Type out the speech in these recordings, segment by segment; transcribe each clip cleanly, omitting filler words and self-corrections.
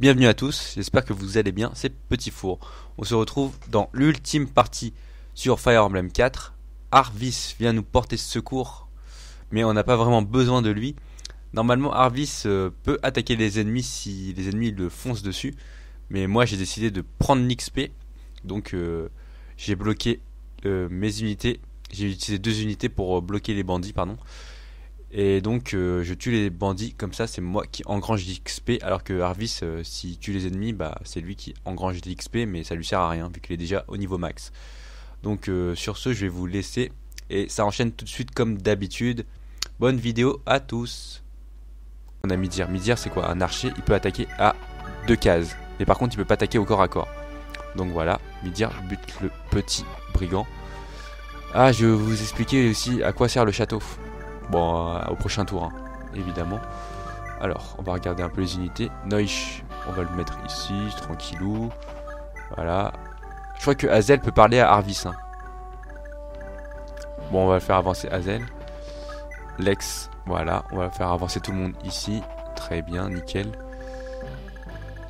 Bienvenue à tous, j'espère que vous allez bien, c'est Petit Four. On se retrouve dans l'ultime partie sur Fire Emblem 4. Arvis vient nous porter secours, mais on n'a pas vraiment besoin de lui. Normalement Arvis peut attaquer les ennemis si les ennemis le foncent dessus, mais moi j'ai décidé de prendre l'XP, donc j'ai bloqué mes unités, j'ai utilisé 2 unités pour bloquer les bandits, pardon. Et donc je tue les bandits, comme ça c'est moi qui engrange l'XP, alors que Arvis s'il tue les ennemis, bah c'est lui qui engrange l'XP, mais ça lui sert à rien vu qu'il est déjà au niveau max. Donc sur ce je vais vous laisser, et ça enchaîne tout de suite comme d'habitude. Bonne vidéo à tous. On a Midir, Midir c'est quoi? Un archer, il peut attaquer à 2 cases, mais par contre il peut pas attaquer au corps à corps. Donc voilà, Midir bute le petit brigand. Ah, je vais vous expliquer aussi à quoi sert le château. Bon, au prochain tour, hein, évidemment. Alors, on va regarder un peu les unités. Noish, on va le mettre ici, tranquillou. Voilà. Je crois que Hazel peut parler à Arvis. Hein. Bon, on va le faire avancer Hazel. Lex, voilà. On va faire avancer tout le monde ici. Très bien, nickel.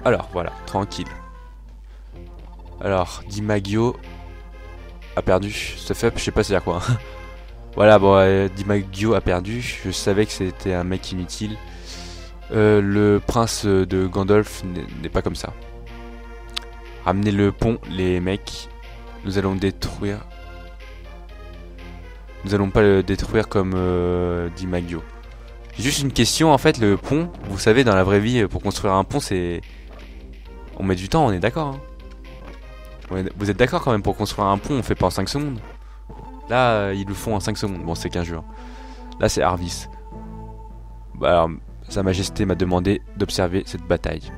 Alors, voilà, tranquille. Alors, Dimagio a perdu. Stuff up, je sais pas c'est à quoi. Voilà, bon, Dimagio a perdu. Je savais que c'était un mec inutile. Le prince de Gandalf n'est pas comme ça. Ramenez le pont, les mecs. Nous allons détruire. Nous allons pas le détruire comme Dimagio. J'ai juste une question en fait. Le pont, vous savez, dans la vraie vie, pour construire un pont, c'est. On met du temps, on est d'accord. Hein. Vous êtes d'accord quand même, pour construire un pont, on fait pas en 5 secondes. Là, ils le font en 5 secondes. Bon, c'est qu'un jeu. Là, c'est Arvis. Bah, alors, Sa Majesté m'a demandé d'observer cette bataille.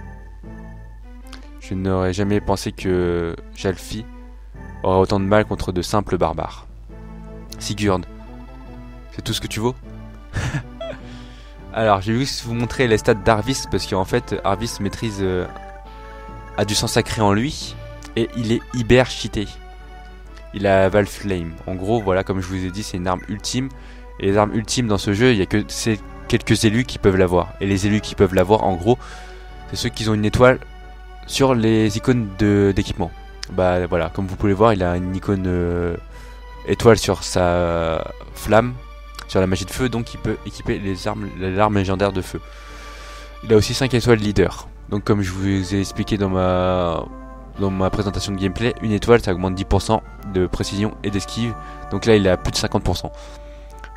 Je n'aurais jamais pensé que Jalfi aurait autant de mal contre de simples barbares. Sigurd, c'est tout ce que tu vaux? Alors, je vais juste vous montrer les stats d'Arvis, parce qu'en fait, Arvis maîtrise a du sang sacré en lui, et il est hyper cheaté. Il a Valflame. En gros, voilà, comme je vous ai dit, c'est une arme ultime. Et les armes ultimes dans ce jeu, il y a que quelques élus qui peuvent l'avoir. Et les élus qui peuvent l'avoir, en gros, c'est ceux qui ont une étoile sur les icônes d'équipement. Bah voilà, comme vous pouvez voir, il a une icône étoile sur sa flamme, sur la magie de feu, donc il peut équiper l'arme légendaire de feu. Il a aussi 5 étoiles leader. Donc comme je vous ai expliqué dans ma présentation de gameplay, une étoile ça augmente 10% de précision et d'esquive. Donc là il a plus de 50%.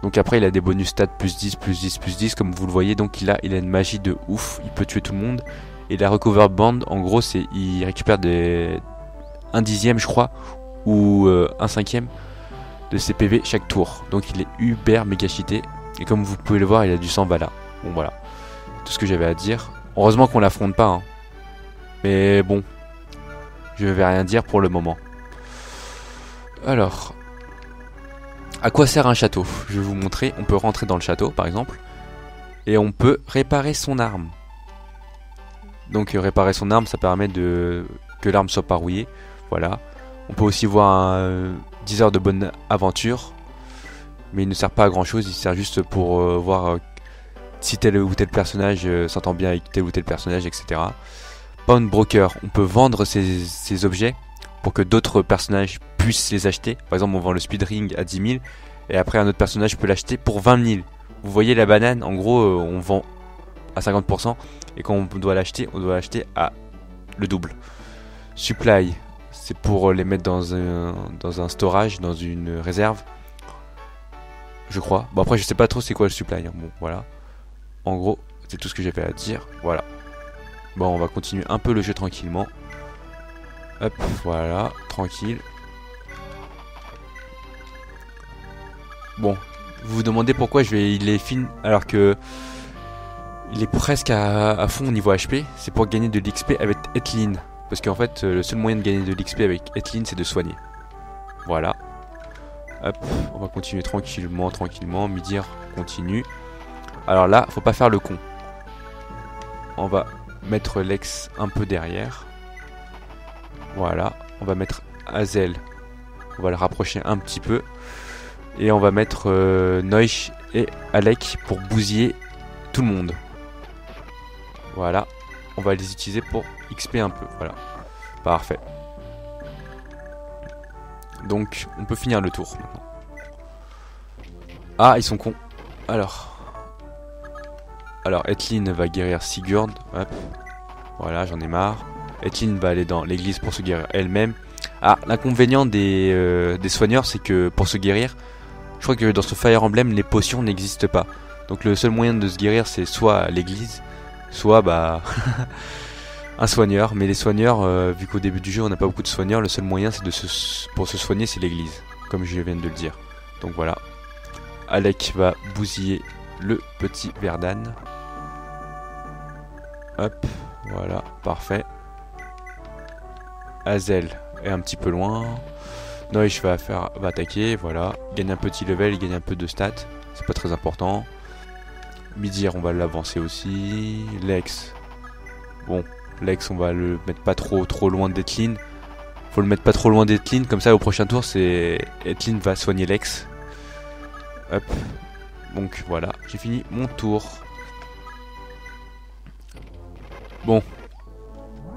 Donc après il a des bonus stats plus 10, plus 10, plus 10 comme vous le voyez. Donc il a une magie de ouf, il peut tuer tout le monde. Et la recover band en gros c'est il récupère un dixième je crois, ou un cinquième de ses PV chaque tour. Donc il est hyper méga cheaté. Et comme vous pouvez le voir il a du sang Vala. Bon voilà, tout ce que j'avais à dire. Heureusement qu'on l'affronte pas hein. Mais bon, je vais rien dire pour le moment. Alors, à quoi sert un château? Je vais vous montrer. On peut rentrer dans le château par exemple, et on peut réparer son arme. Donc réparer son arme, ça permet que l'arme soit pas rouillée. Voilà. On peut aussi voir 10 heures de bonne aventure, mais il ne sert pas à grand chose. Il sert juste pour voir si tel ou tel personnage s'entend bien avec tel ou tel personnage, etc. Pawnbroker, on peut vendre ces objets pour que d'autres personnages puissent les acheter. Par exemple, on vend le speed ring à 10 000 et après un autre personnage peut l'acheter pour 20 000. Vous voyez la banane, en gros, on vend à 50% et quand on doit l'acheter à le double. Supply, c'est pour les mettre dans un storage, dans une réserve, je crois. Bon après, je sais pas trop c'est quoi le supply. Hein. Bon voilà. En gros, c'est tout ce que j'avais à dire. Voilà. Bon, on va continuer un peu le jeu tranquillement. Hop, voilà, tranquille. Bon, vous vous demandez pourquoi il est fin alors que il est presque à fond au niveau HP. C'est pour gagner de l'XP avec Etlin. Parce qu'en fait, le seul moyen de gagner de l'XP avec Etlin, c'est de soigner. Voilà. Hop, on va continuer tranquillement. Midir continue. Alors là, faut pas faire le con. On va mettre Lex un peu derrière. Voilà, on va mettre Hazel. On va le rapprocher un petit peu. Et on va mettre Noish et Alec pour bousiller tout le monde. Voilà. on va les utiliser pour XP un peu. Voilà. Parfait. Donc, on peut finir le tour maintenant. Ah, ils sont cons. Alors, Etlin va guérir Sigurd. Hop. Voilà, j'en ai marre. Etlin va aller dans l'église pour se guérir elle-même. Ah, l'inconvénient des soigneurs, c'est que pour se guérir, je crois que dans ce Fire Emblem, les potions n'existent pas. Donc le seul moyen de se guérir, c'est soit à l'église, soit bah un soigneur. Mais les soigneurs, vu qu'au début du jeu, on n'a pas beaucoup de soigneurs, le seul moyen, c'est pour se soigner, c'est l'église, comme je viens de le dire. Donc voilà. Alec va bousiller le petit Verdan. Hop, voilà, parfait. Hazel est un petit peu loin. Noish va attaquer, voilà. Il gagne un petit level, il gagne un peu de stats. C'est pas très important. Midir, on va l'avancer aussi. Lex. Bon, Lex, on va le mettre pas trop loin d'Etlin. Faut le mettre pas trop loin d'Etlin, comme ça au prochain tour, c'est Etlin va soigner Lex. Hop. Donc voilà, j'ai fini mon tour. Bon.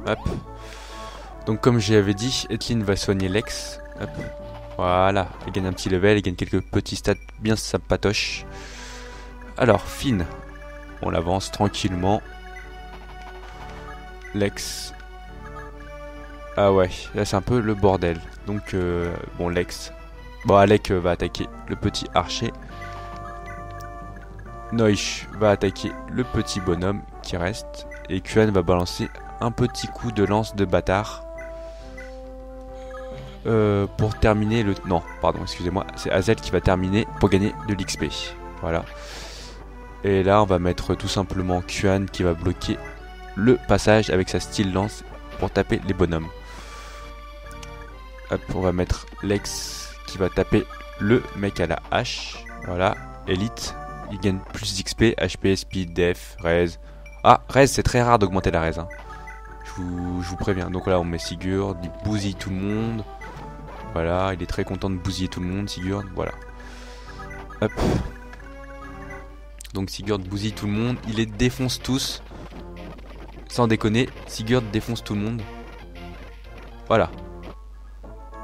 Hop. Donc comme j'avais dit, Etlin va soigner Lex. Hop. Voilà, elle gagne un petit level, elle gagne quelques petits stats bien sympatoches. Alors, Finn. On l'avance tranquillement. Lex. Ah ouais, là c'est un peu le bordel. Donc, bon, Lex. Bon, Alec va attaquer le petit archer. Noish va attaquer le petit bonhomme qui reste. Et Kuan va balancer un petit coup de lance de bâtard. Pour terminer le... Non, pardon, excusez-moi. C'est Hazel qui va terminer pour gagner de l'XP. Voilà. Et là, on va mettre tout simplement Kuan qui va bloquer le passage avec sa style lance pour taper les bonhommes. Hop, on va mettre Lex qui va taper le mec à la hache. Voilà. Elite, il gagne plus d'XP, HP, speed, def, res. Ah, res, c'est très rare d'augmenter la res. Hein. Je vous préviens. Donc là, on met Sigurd, il bousille tout le monde. Voilà, il est très content de bousiller tout le monde, Sigurd. Voilà. Hop. Donc Sigurd bousille tout le monde. Il les défonce tous. Sans déconner, Sigurd défonce tout le monde. Voilà.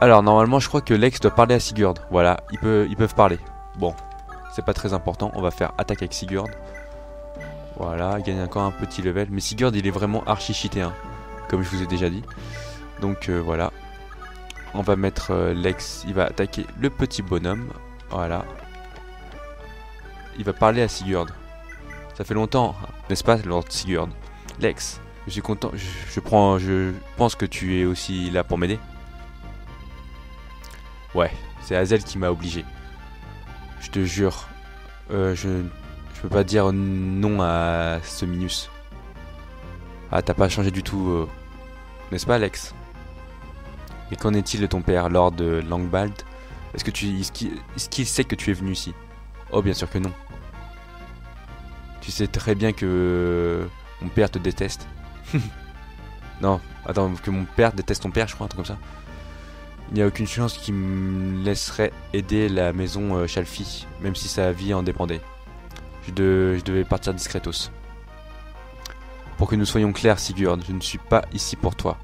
Alors normalement je crois que Lex doit parler à Sigurd. Voilà, ils peuvent parler. Bon, c'est pas très important. On va faire attaque avec Sigurd. Voilà, il gagne encore un petit level. Mais Sigurd il est vraiment archi cheaté, hein, comme je vous ai déjà dit. Donc voilà. On va mettre Lex, il va attaquer le petit bonhomme. Voilà. Il va parler à Sigurd. Ça fait longtemps, n'est-ce pas, Lord Sigurd? Lex, je suis content. Je pense que tu es aussi là pour m'aider. Ouais, c'est Hazel qui m'a obligé. Je te jure. Je peux pas dire non à ce Minus. Ah, t'as pas changé du tout. N'est-ce pas, Lex? Et qu'en est-il de ton père, Lord Langbald? Est-ce qu'il sait que tu es venu ici? Oh, bien sûr que non. Tu sais très bien que mon père te déteste. Non, attends, que mon père déteste ton père, je crois, un truc comme ça. Il n'y a aucune chance qu'il me laisserait aider la maison Chalfie, même si sa vie en dépendait. Je devais partir discretos. Pour que nous soyons clairs, Sigurd, je ne suis pas ici pour toi.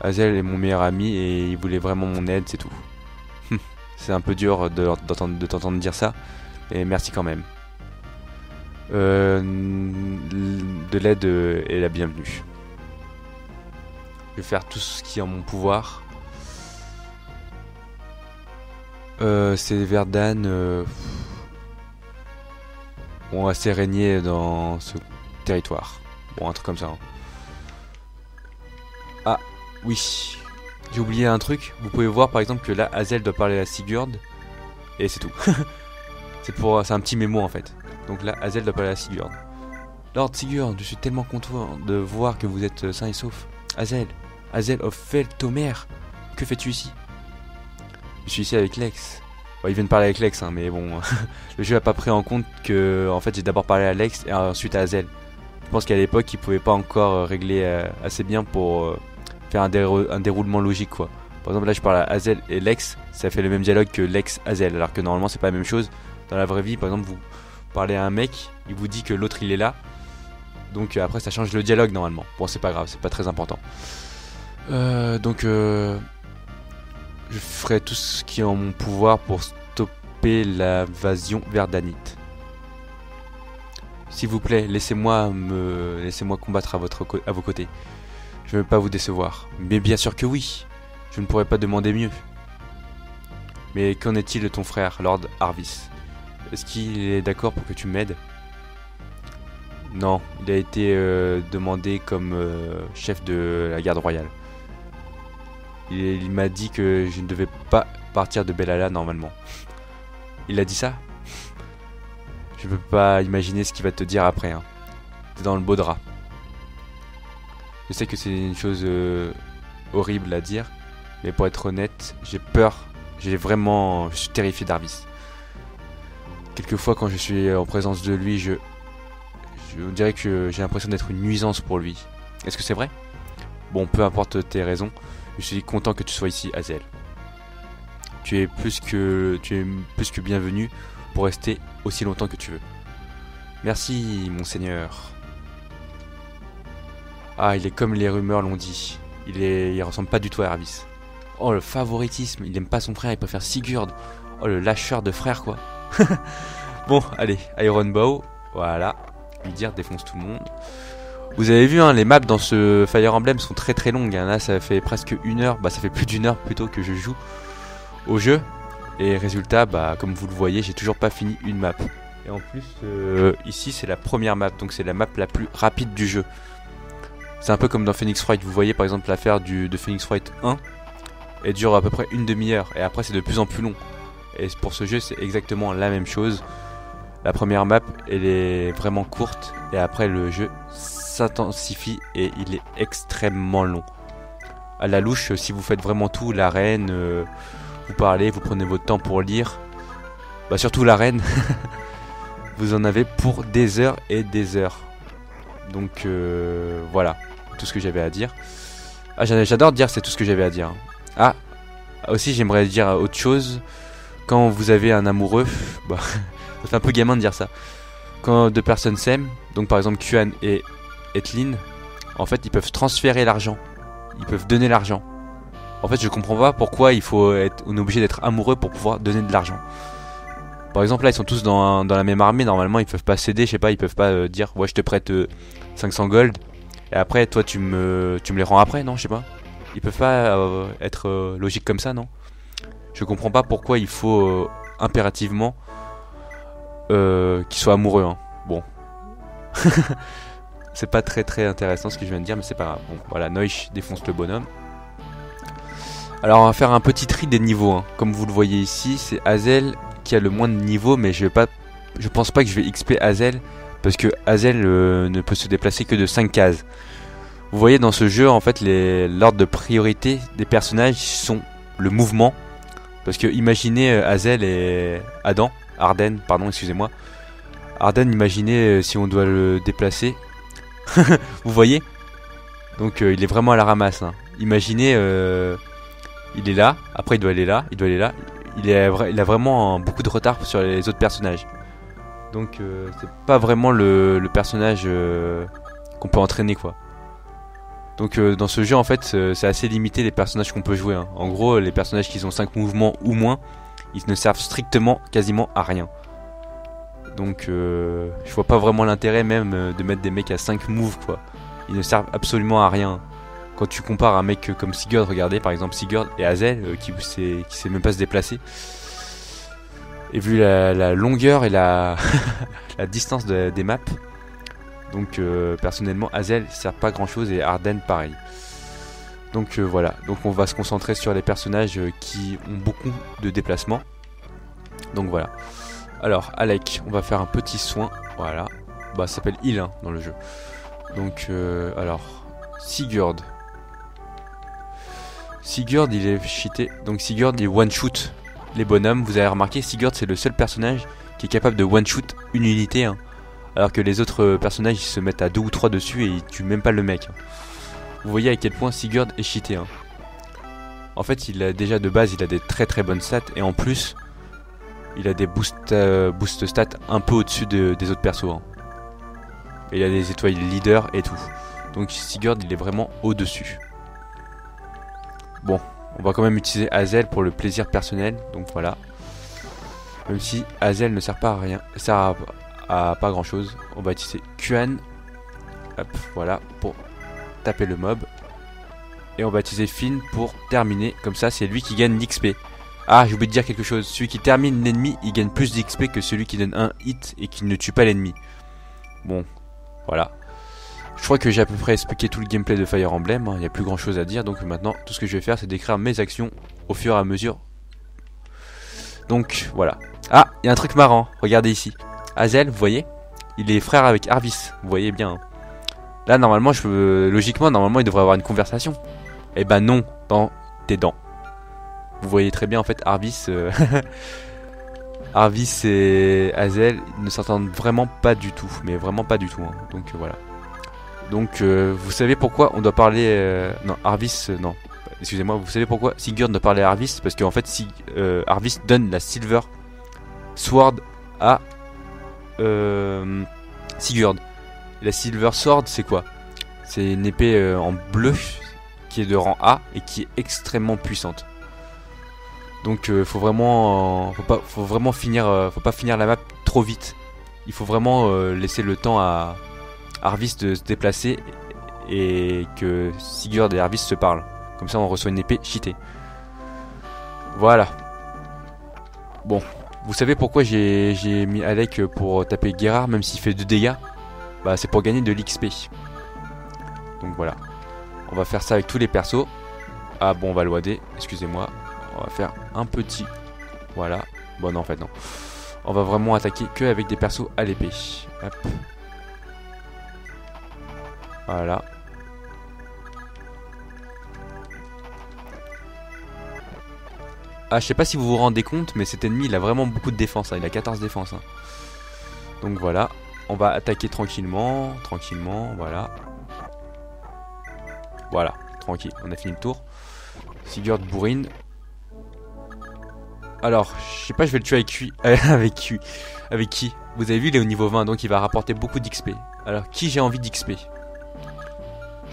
Hazel est mon meilleur ami et il voulait vraiment mon aide, c'est tout. C'est un peu dur de t'entendre dire ça, mais merci quand même. De l'aide est la bienvenue. Je vais faire tout ce qui est en mon pouvoir. C'est Verdan ont assez régné dans ce territoire. Bon, un truc comme ça. Hein. Ah, oui. J'ai oublié un truc. Vous pouvez voir par exemple que là, Hazel doit parler à Sigurd. Et c'est tout. C'est un petit mémo en fait. Donc là, Hazel doit parler à Sigurd. Lord Sigurd, je suis tellement content de voir que vous êtes sain et sauf. Hazel of Feltomer, que fais-tu ici? Je suis ici avec Lex. Bon, il vient de parler avec Lex, hein, mais bon, le jeu a pas pris en compte que en fait j'ai d'abord parlé à Lex et ensuite à Hazel. Je pense qu'à l'époque, il pouvait pas encore régler assez bien pour faire un déroulement logique, quoi. Par exemple, là, je parle à Hazel et Lex, ça fait le même dialogue que Lex-Hazel, alors que normalement, c'est pas la même chose. Dans la vraie vie, par exemple, vous parlez à un mec, il vous dit que l'autre il est là, Donc après ça change le dialogue normalement. Bon c'est pas grave, c'est pas très important. Je ferai tout ce qui est en mon pouvoir pour stopper l'invasion verdanite. S'il vous plaît, laissez-moi combattre à vos côtés. Je ne veux pas vous décevoir. Mais bien sûr que oui. Je ne pourrais pas demander mieux. Mais qu'en est-il de ton frère, Lord Arvis? Est-ce qu'il est d'accord pour que tu m'aides? Non, il a été demandé comme chef de la garde royale. Il m'a dit que je ne devais pas partir de Bellala normalement. Il a dit ça? Je peux pas imaginer ce qu'il va te dire après. Hein. T'es dans le beau drap. Je sais que c'est une chose horrible à dire, mais pour être honnête, j'ai peur. Je suis terrifié d'Arvis. Quelquefois, quand je suis en présence de lui, je dirais que j'ai l'impression d'être une nuisance pour lui. Est-ce que c'est vrai? Bon, peu importe tes raisons, je suis content que tu sois ici, Azel. Tu es plus que bienvenu pour rester aussi longtemps que tu veux. Merci, monseigneur. Ah, il est comme les rumeurs l'ont dit. Il ressemble pas du tout à Arvis. Oh, le favoritisme. Il aime pas son frère, il préfère Sigurd. Oh, le lâcheur de frère, quoi. Bon, allez, Iron Bow. Voilà. Lui dire, défonce tout le monde. Vous avez vu, hein, les maps dans ce Fire Emblem sont très très longues. Hein. Là, ça fait presque 1 heure. Bah, ça fait plus d'1 heure plutôt que je joue au jeu. Et résultat, bah, comme vous le voyez, j'ai toujours pas fini une map. Et en plus, ici, c'est la première map. Donc, c'est la map la plus rapide du jeu. C'est un peu comme dans Phoenix Wright. Vous voyez, par exemple, l'affaire de Phoenix Wright 1. Elle dure à peu près une demi-heure. Et après, c'est de plus en plus long. Et pour ce jeu, c'est exactement la même chose. La première map, elle est vraiment courte. Et après, le jeu s'intensifie et il est extrêmement long. À la louche, si vous faites vraiment tout, l'arène, vous parlez, vous prenez votre temps pour lire. Bah surtout l'arène. Vous en avez pour des heures et des heures. Donc voilà, tout ce que j'avais à dire. Ah, j'adore dire c'est tout ce que j'avais à dire. Ah, aussi j'aimerais dire autre chose. Quand vous avez un amoureux, bah, ça fait un peu gamin de dire ça. Quand deux personnes s'aiment, donc par exemple Kuan et Etlin, en fait ils peuvent transférer l'argent. Ils peuvent donner l'argent. En fait je comprends pas pourquoi on est obligé d'être amoureux pour pouvoir donner de l'argent. Par exemple là ils sont tous dans la même armée, normalement ils peuvent pas céder, je sais pas, ils peuvent pas dire ouais je te prête 500 gold et après toi tu me les rends après, non je sais pas. Ils peuvent pas être logiques comme ça, non? Je comprends pas pourquoi il faut impérativement qu'ils soient amoureux, hein. Bon. C'est pas très très intéressant ce que je viens de dire, mais c'est pas grave. Bon, voilà, Noich défonce le bonhomme. Alors on va faire un petit tri des niveaux, hein. Comme vous le voyez ici, c'est Azel qui a le moins de niveaux, mais je pense pas que je vais XP Azel, parce que Azel ne peut se déplacer que de 5 cases. Vous voyez dans ce jeu, en fait, l'ordre de priorité des personnages sont le mouvement. Parce que imaginez Azel et Arden, pardon, excusez-moi. Arden, imaginez si on doit le déplacer. Vous voyez? Donc il est vraiment à la ramasse, hein. Imaginez, il est là, après il doit aller là, il doit aller là. Il a vraiment beaucoup de retard sur les autres personnages. Donc c'est pas vraiment le personnage qu'on peut entraîner, quoi. Donc dans ce jeu en fait c'est assez limité les personnages qu'on peut jouer, hein. En gros les personnages qui ont 5 mouvements ou moins, ils ne servent strictement quasiment à rien. Donc je vois pas vraiment l'intérêt même de mettre des mecs à 5 moves, quoi. Ils ne servent absolument à rien. Quand tu compares un mec comme Sigurd, regardez par exemple Sigurd et Azel qui sait même pas se déplacer. Et vu la longueur et la distance des maps, donc personnellement Azel sert pas grand chose et Arden pareil. Donc voilà, donc on va se concentrer sur les personnages qui ont beaucoup de déplacements. Donc voilà. Alors Alec, on va faire un petit soin. Voilà. Bah ça s'appelle heal, hein, dans le jeu. Donc alors Sigurd. Sigurd il est cheaté. Donc Sigurd il one shoot les bonhommes. Vous avez remarqué, Sigurd c'est le seul personnage qui est capable de one shoot une unité, hein. Alors que les autres personnages ils se mettent à 2 ou 3 dessus et ils tuent même pas le mec, hein. Vous voyez à quel point Sigurd est cheaté, hein. En fait il a déjà de base il a des très très bonnes stats. Et en plus il a des boost stats un peu au-dessus des autres persos, hein. Et il a des étoiles leader et tout. Donc Sigurd il est vraiment au-dessus. Bon, on va quand même utiliser Hazel pour le plaisir personnel. Donc voilà. Même si Hazel ne sert pas à rien, sert à pas grand chose. On va utiliser Kuan. Hop, voilà, pour taper le mob. Et on va utiliser Finn pour terminer. Comme ça, c'est lui qui gagne l'XP. Ah, j'ai oublié de dire quelque chose. Celui qui termine l'ennemi, il gagne plus d'XP que celui qui donne un hit et qui ne tue pas l'ennemi. Bon, voilà. Je crois que j'ai à peu près expliqué tout le gameplay de Fire Emblem. Il n'y a plus grand chose à dire. Donc maintenant, tout ce que je vais faire, c'est d'écrire mes actions au fur et à mesure. Donc, voilà. Ah, il y a un truc marrant. Regardez ici. Hazel, vous voyez, il est frère avec Arvis. Vous voyez bien. Hein. Là, normalement, logiquement, normalement, il devrait avoir une conversation. Eh ben non, dans tes dents. Vous voyez très bien, en fait, Arvis... Arvis et Hazel ne s'entendent vraiment pas du tout. Mais vraiment pas du tout. Hein. Donc, voilà. Donc, vous savez pourquoi on doit parler... non, Arvis... non, excusez-moi. Vous savez pourquoi Sigurd doit parler à Arvis? Parce qu'en fait, Arvis donne la Silver Sword à Sigurd. La Silver Sword, c'est quoi? C'est une épée en bleu qui est de rang A et qui est extrêmement puissante. Donc faut vraiment faut pas finir la map trop vite. Il faut vraiment laisser le temps à Arvis de se déplacer et que Sigurd et Arvis se parlent. Comme ça on reçoit une épée cheatée. Voilà. Bon, vous savez pourquoi j'ai mis Alec pour taper Gerard même s'il fait 2 dégâts? Bah c'est pour gagner de l'XP. Donc voilà. On va faire ça avec tous les persos. Ah bon, on va le WAD, excusez-moi. On va faire un petit... Voilà. Bon non, en fait non. On va vraiment attaquer que avec des persos à l'épée. Hop. Voilà. Ah, je sais pas si vous vous rendez compte, mais cet ennemi il a vraiment beaucoup de défense. Hein. Il a 14 défenses. Hein. Donc voilà. On va attaquer tranquillement. Tranquillement, voilà. Voilà, tranquille, on a fini le tour. Sigurd bourrine. Alors, je sais pas, je vais le tuer avec lui. Avec qui? Vous avez vu, il est au niveau 20, donc il va rapporter beaucoup d'XP. Alors, qui j'ai envie d'XP?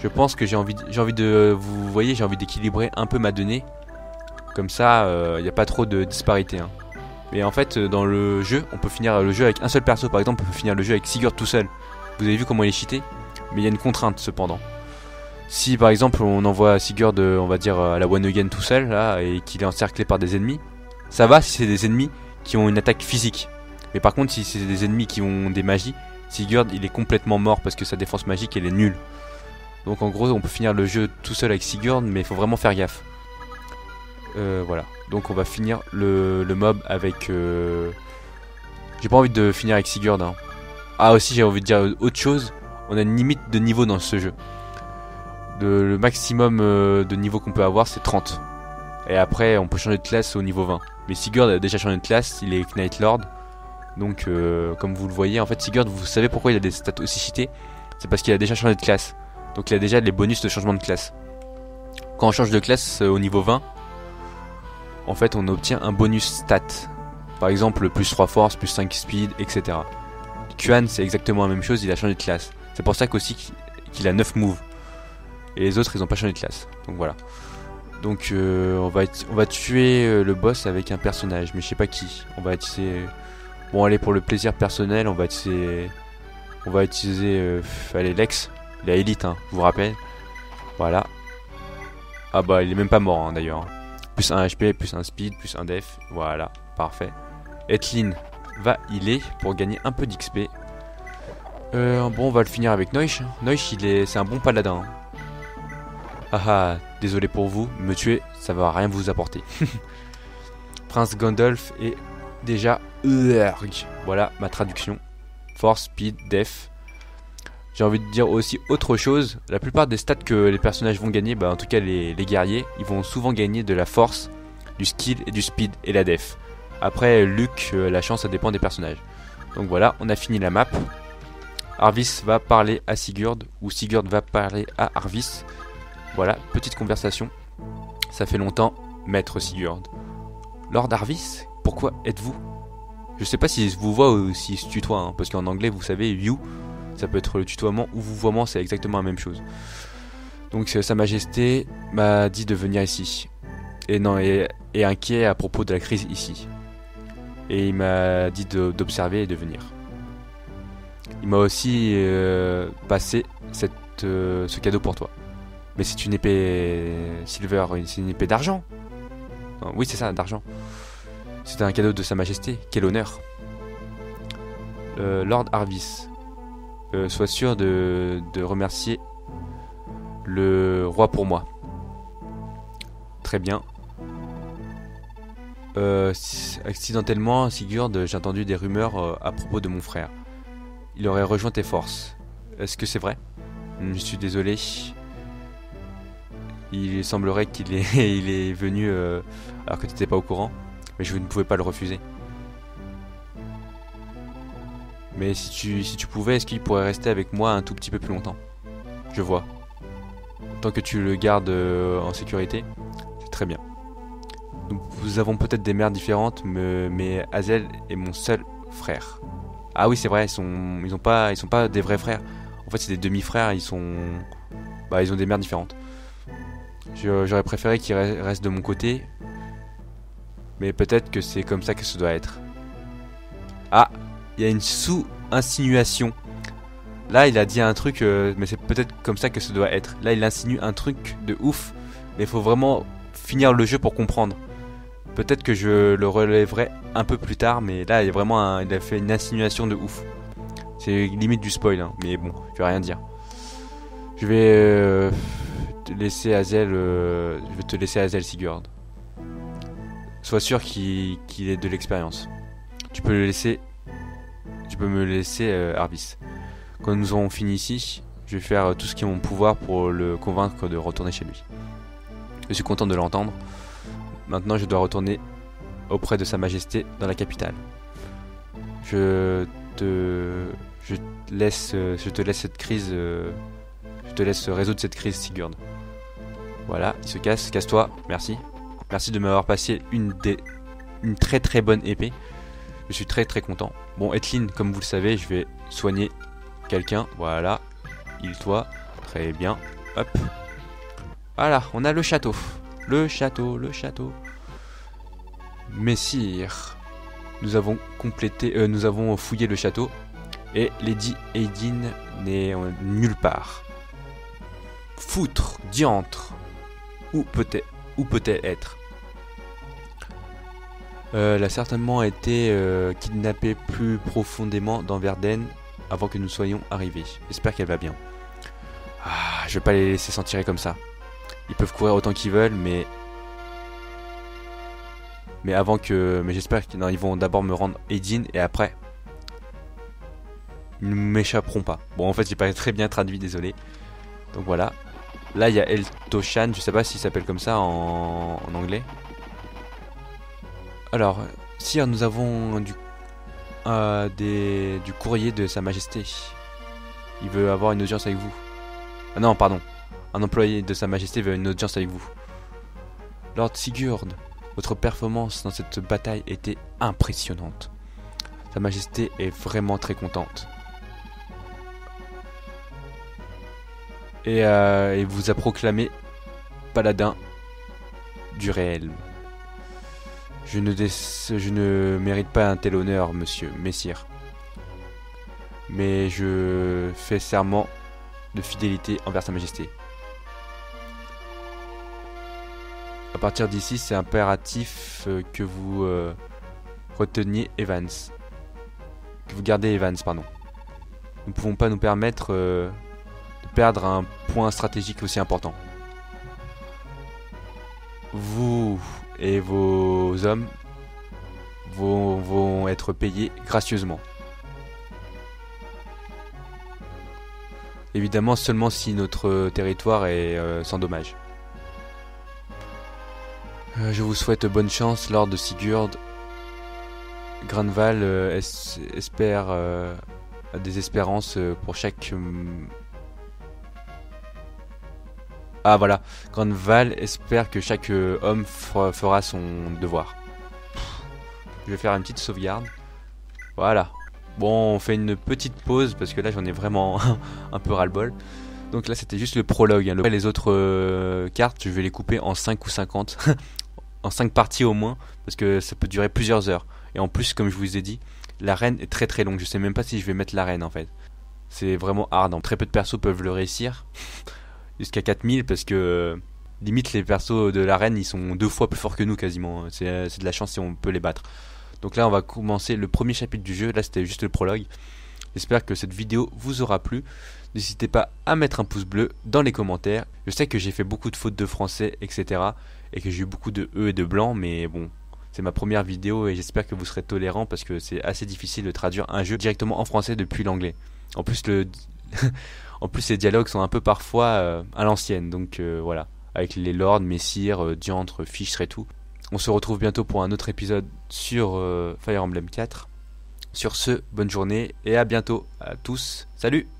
Je pense que j'ai envie de... Vous voyez, j'ai envie d'équilibrer un peu ma donnée. Comme ça, il n'y a pas trop de disparité. Hein. Mais en fait, dans le jeu, on peut finir le jeu avec un seul perso. Par exemple, on peut finir le jeu avec Sigurd tout seul. Vous avez vu comment il est cheaté? Mais il y a une contrainte, cependant. Si par exemple on envoie Sigurd, on va dire à la one again tout seul là, et qu'il est encerclé par des ennemis, ça va si c'est des ennemis qui ont une attaque physique. Mais par contre si c'est des ennemis qui ont des magies, Sigurd il est complètement mort parce que sa défense magique elle est nulle. Donc en gros on peut finir le jeu tout seul avec Sigurd, mais il faut vraiment faire gaffe. Voilà, donc on va finir le mob avec... J'ai pas envie de finir avec Sigurd. Hein. Ah aussi j'ai envie de dire autre chose, on a une limite de niveau dans ce jeu. Le maximum de niveau qu'on peut avoir c'est 30. Et après on peut changer de classe au niveau 20. Mais Sigurd a déjà changé de classe, il est Knight Lord. Donc comme vous le voyez en fait Sigurd, vous savez pourquoi il a des stats aussi cheatés? C'est parce qu'il a déjà changé de classe. Donc il a déjà les bonus de changement de classe. Quand on change de classe au niveau 20, en fait on obtient un bonus stat. Par exemple plus 3 force, plus 5 speed, etc. Kuan c'est exactement la même chose, il a changé de classe. C'est pour ça qu'aussi qu'il a 9 moves. Et les autres ils ont pas changé de classe. Donc voilà. Donc on va tuer le boss avec un personnage. Mais je sais pas qui. On va utiliser... Bon allez, pour le plaisir personnel on va utiliser... allez, Lex. Il a élite hein, je vous rappelle. Voilà. Ah bah il est même pas mort hein, d'ailleurs. Plus 1 HP, plus 1 speed, plus 1 def. Voilà, parfait. Etlin va healer pour gagner un peu d'XP. Bon on va le finir avec Noich. Noich c'est un bon paladin. Ah ah, désolé pour vous, me tuer, ça va rien vous apporter. Prince Gandalf est déjà Urg. Voilà ma traduction. Force, speed, def. J'ai envie de dire aussi autre chose. La plupart des stats que les personnages vont gagner, bah en tout cas les guerriers, ils vont souvent gagner de la force, du skill et du speed et la def. Après Luke, la chance ça dépend des personnages. Donc voilà, on a fini la map. Arvis va parler à Sigurd, ou Sigurd va parler à Arvis. Voilà, petite conversation. Ça fait longtemps, maître Sigurd. Lord Arvis, pourquoi êtes-vous? Je sais pas s'il vous voit ou s'il se tutoie, hein, parce qu'en anglais, vous savez, you, Ça peut être le tutoiement ou vouvoiement, c'est exactement la même chose. Donc Sa Majesté m'a dit de venir ici. Et non, et inquiet à propos de la crise ici. Et il m'a dit d'observer et de venir. Il m'a aussi passé ce cadeau pour toi. Mais c'est une épée silver, c'est une épée d'argent. Oui, c'est ça, d'argent. C'est un cadeau de Sa Majesté. Quel honneur. Lord Arvis, sois sûr de remercier le roi pour moi. Très bien. Accidentellement, Sigurd, j'ai entendu des rumeurs à propos de mon frère. Il aurait rejoint tes forces. Est-ce que c'est vrai? Je suis désolé. Il semblerait qu'il est venu alors que tu n'étais pas au courant. Mais je ne pouvais pas le refuser. Mais si tu pouvais, est-ce qu'il pourrait rester avec moi un tout petit peu plus longtemps? Je vois. Tant que tu le gardes en sécurité, c'est très bien. Nous avons peut-être des mères différentes, mais Hazel est mon seul frère. Ah oui, c'est vrai, ils sont pas des vrais frères. En fait, c'est des demi-frères, ils ont des mères différentes. J'aurais préféré qu'ils restent de mon côté, mais peut-être que c'est comme ça que ça doit être. Ah, il y a une sous-insinuation. Là, il a dit un truc, mais c'est peut-être comme ça que ça doit être. Là, il insinue un truc de ouf, mais il faut vraiment finir le jeu pour comprendre. Peut-être que je le relèverai un peu plus tard, mais là, il a fait une insinuation de ouf. C'est limite du spoil, hein, mais bon, je vais rien dire. Je vais te laisser Hazel, Sigurd. Sois sûr qu'il ait de l'expérience. Tu peux me laisser Arvis. Quand nous aurons fini ici, je vais faire tout ce qui est en mon pouvoir pour le convaincre de retourner chez lui. Je suis content de l'entendre. Maintenant, je dois retourner auprès de Sa Majesté dans la capitale. Je te laisse cette crise. Je te laisse résoudre cette crise, Sigurd. Voilà, il se casse. Casse-toi. Merci. Merci de m'avoir passé une très très bonne épée. Je suis très très content. Bon, Etlin, comme vous le savez, je vais soigner quelqu'un. Voilà. Heal-toi. Très bien. Hop. Voilà, on a le château. Le château. Messire, nous avons fouillé le château et Lady Aidin n'est nulle part. Foutre, diantre, où peut-elle être? Elle a certainement été kidnappée plus profondément dans Verden avant que nous soyons arrivés. J'espère qu'elle va bien. Ah, je vais pas les laisser s'en tirer comme ça. Ils peuvent courir autant qu'ils veulent, mais j'espère qu'ils vont d'abord me rendre Aidin et après ils ne m'échapperont pas. Bon, en fait, j'ai pas très bien traduit, désolé. Donc voilà. Là, il y a Eltoshan, je sais pas s'il s'appelle comme ça en anglais. Alors, sire, nous avons du courrier de Sa Majesté. Il veut avoir une audience avec vous. Ah non, pardon. Un employé de Sa Majesté veut une audience avec vous. Lord Sigurd, votre performance dans cette bataille était impressionnante. Sa Majesté est vraiment très contente. Et vous a proclamé paladin du réel. Je ne mérite pas un tel honneur, messire. Mais je fais serment de fidélité envers Sa Majesté. À partir d'ici, c'est impératif que vous reteniez Evans. Que vous gardez Evans, pardon. Nous ne pouvons pas nous permettre de perdre un point stratégique aussi important. Vous et vos hommes vont être payés gracieusement. Évidemment, seulement si notre territoire est sans dommage. Je vous souhaite bonne chance, Lord Sigurd. Granval espère a des espérances pour chaque... Ah voilà, Granval espère que chaque homme fera son devoir. Je vais faire une petite sauvegarde. Voilà, Bon, on fait une petite pause parce que là j'en ai vraiment un peu ras-le-bol. Donc là c'était juste le prologue, hein. Les autres cartes, je vais les couper en 5 ou 50, en 5 parties au moins, parce que ça peut durer plusieurs heures. Et en plus, comme je vous ai dit, l'arène est très très longue, je sais même pas si je vais mettre l'arène en fait. C'est vraiment hard, hein. Très peu de persos peuvent le réussir, jusqu'à 4000 parce que limite les persos de l'arène ils sont 2 fois plus forts que nous quasiment. C'est de la chance si on peut les battre. Donc là on va commencer le premier chapitre du jeu, là c'était juste le prologue. J'espère que cette vidéo vous aura plu. N'hésitez pas à mettre un pouce bleu dans les commentaires. Je sais que j'ai fait beaucoup de fautes de français, etc. Et que j'ai eu beaucoup de E et de blanc, mais bon, c'est ma première vidéo et j'espère que vous serez tolérants parce que c'est assez difficile de traduire un jeu directement en français depuis l'anglais. En plus, en plus, les dialogues sont un peu parfois à l'ancienne, donc voilà. Avec les lords, messires, diantres, fichtres et tout. On se retrouve bientôt pour un autre épisode sur Fire Emblem 4. Sur ce, bonne journée et à bientôt à tous. Salut!